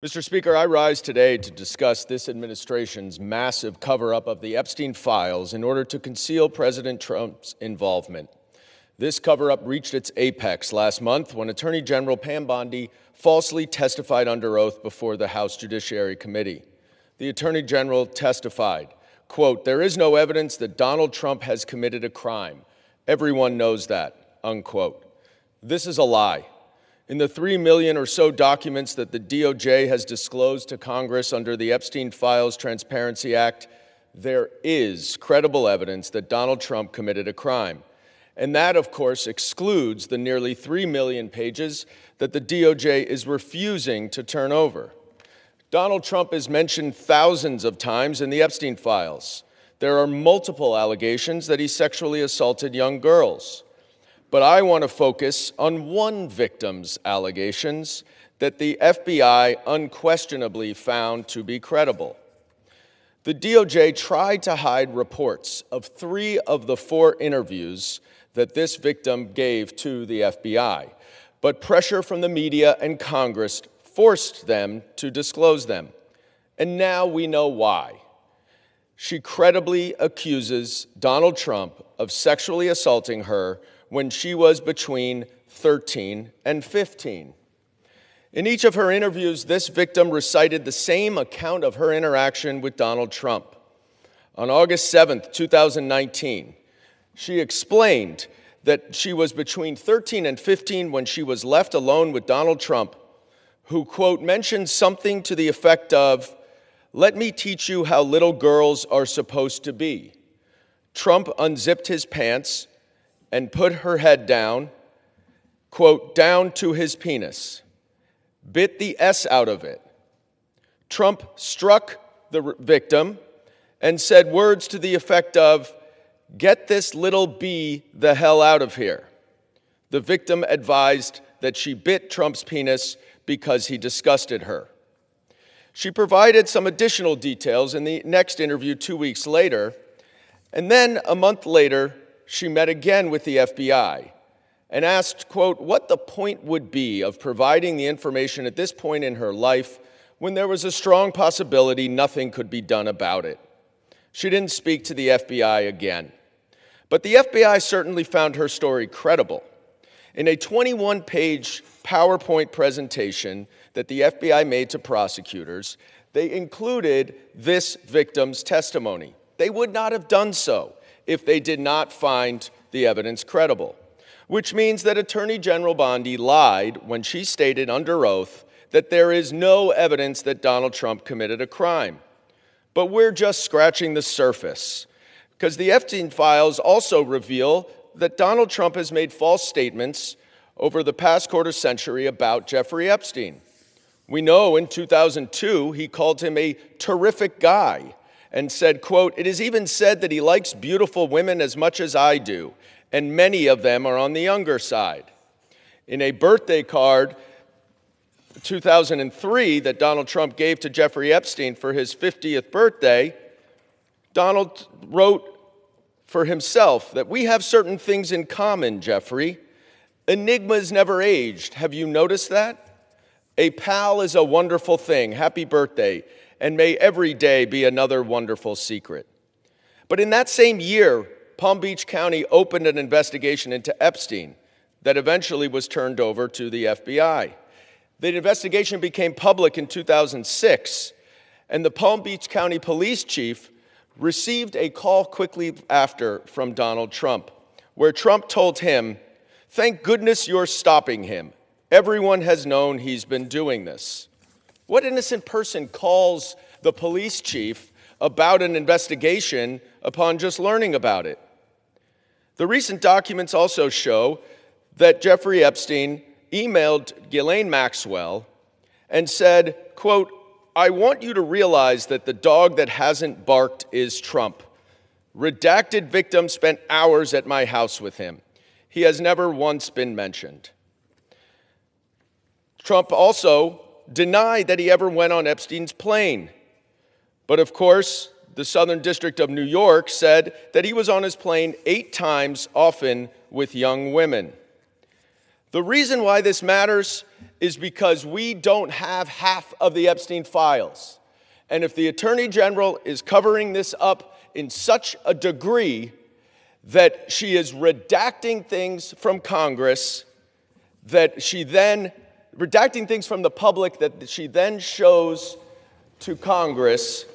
Mr. Speaker, I rise today to discuss this administration's massive cover-up of the Epstein files in order to conceal President Trump's involvement. This cover-up reached its apex last month when Attorney General Pam Bondi falsely testified under oath before the House Judiciary Committee. The Attorney General testified, quote, "There is no evidence that Donald Trump has committed a crime. Everyone knows that," unquote. This is a lie. In the 3 million or so documents that the DOJ has disclosed to Congress under the Epstein Files Transparency Act, there is credible evidence that Donald Trump committed a crime. And that, of course, excludes the nearly 3 million pages that the DOJ is refusing to turn over. Donald Trump is mentioned thousands of times in the Epstein files. There are multiple allegations that he sexually assaulted young girls. But I want to focus on one victim's allegations that the FBI unquestionably found to be credible. The DOJ tried to hide reports of 3 of the 4 interviews that this victim gave to the FBI, but pressure from the media and Congress forced them to disclose them. And now we know why. She credibly accuses Donald Trump of sexually assaulting her when she was between 13 and 15. In each of her interviews, this victim recited the same account of her interaction with Donald Trump. On August 7th, 2019, she explained that she was between 13 and 15 when she was left alone with Donald Trump, who, quote, mentioned something to the effect of, "Let me teach you how little girls are supposed to be." Trump unzipped his pants and put her head down, quote, down to his penis, bit the S out of it. Trump struck the victim and said words to the effect of, "Get this little B the hell out of here." The victim advised that she bit Trump's penis because he disgusted her. She provided some additional details in the next interview 2 weeks later, and then a month later, she met again with the FBI and asked, quote, what the point would be of providing the information at this point in her life when there was a strong possibility nothing could be done about it. She didn't speak to the FBI again. But the FBI certainly found her story credible. In a 21-page PowerPoint presentation that the FBI made to prosecutors, they included this victim's testimony. They would not have done so if they did not find the evidence credible, which means that Attorney General Bondi lied when she stated under oath that there is no evidence that Donald Trump committed a crime. But we're just scratching the surface, because the Epstein files also reveal that Donald Trump has made false statements over the past quarter century about Jeffrey Epstein. We know in 2002 he called him a terrific guy and said, quote, "It is even said that he likes beautiful women as much as I do, and many of them are on the younger side." In a birthday card, 2003, that Donald Trump gave to Jeffrey Epstein for his 50th birthday, Donald wrote for himself that "we have certain things in common, Jeffrey. Enigmas never aged. Have you noticed that? A pal is a wonderful thing. Happy birthday. And may every day be another wonderful secret." But in that same year, Palm Beach County opened an investigation into Epstein that eventually was turned over to the FBI. The investigation became public in 2006, and the Palm Beach County police chief received a call quickly after from Donald Trump, where Trump told him, "Thank goodness you're stopping him. Everyone has known he's been doing this." What innocent person calls the police chief about an investigation upon just learning about it? The recent documents also show that Jeffrey Epstein emailed Ghislaine Maxwell and said, quote, "I want you to realize that the dog that hasn't barked is Trump. Redacted victim spent hours at my house with him. He has never once been mentioned." Trump also denied that he ever went on Epstein's plane. But of course, the Southern District of New York said that he was on his plane 8 times, often with young women. The reason why this matters is because we don't have half of the Epstein files. And if the Attorney General is covering this up in such a degree that she is redacting things from Congress, that she then, redacting things from the public that she then shows to Congress,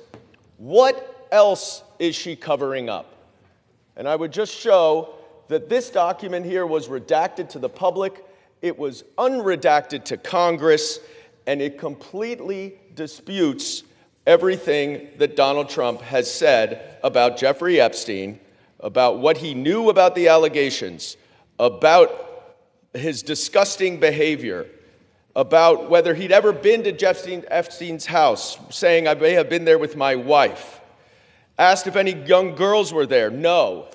what else is she covering up? And I would just show that this document here was redacted to the public, it was unredacted to Congress, and it completely disputes everything that Donald Trump has said about Jeffrey Epstein, about what he knew about the allegations, about his disgusting behavior, about whether he'd ever been to Epstein's house, saying, I may have been there with my wife. Asked if any young girls were there. No.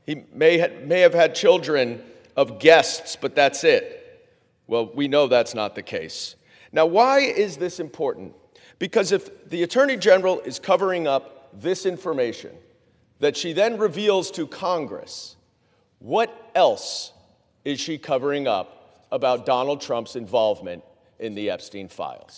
He may have had children of guests, but that's it. Well, we know that's not the case. Now, why is this important? Because if the Attorney General is covering up this information that she then reveals to Congress, what else is she covering up about Donald Trump's involvement in the Epstein files?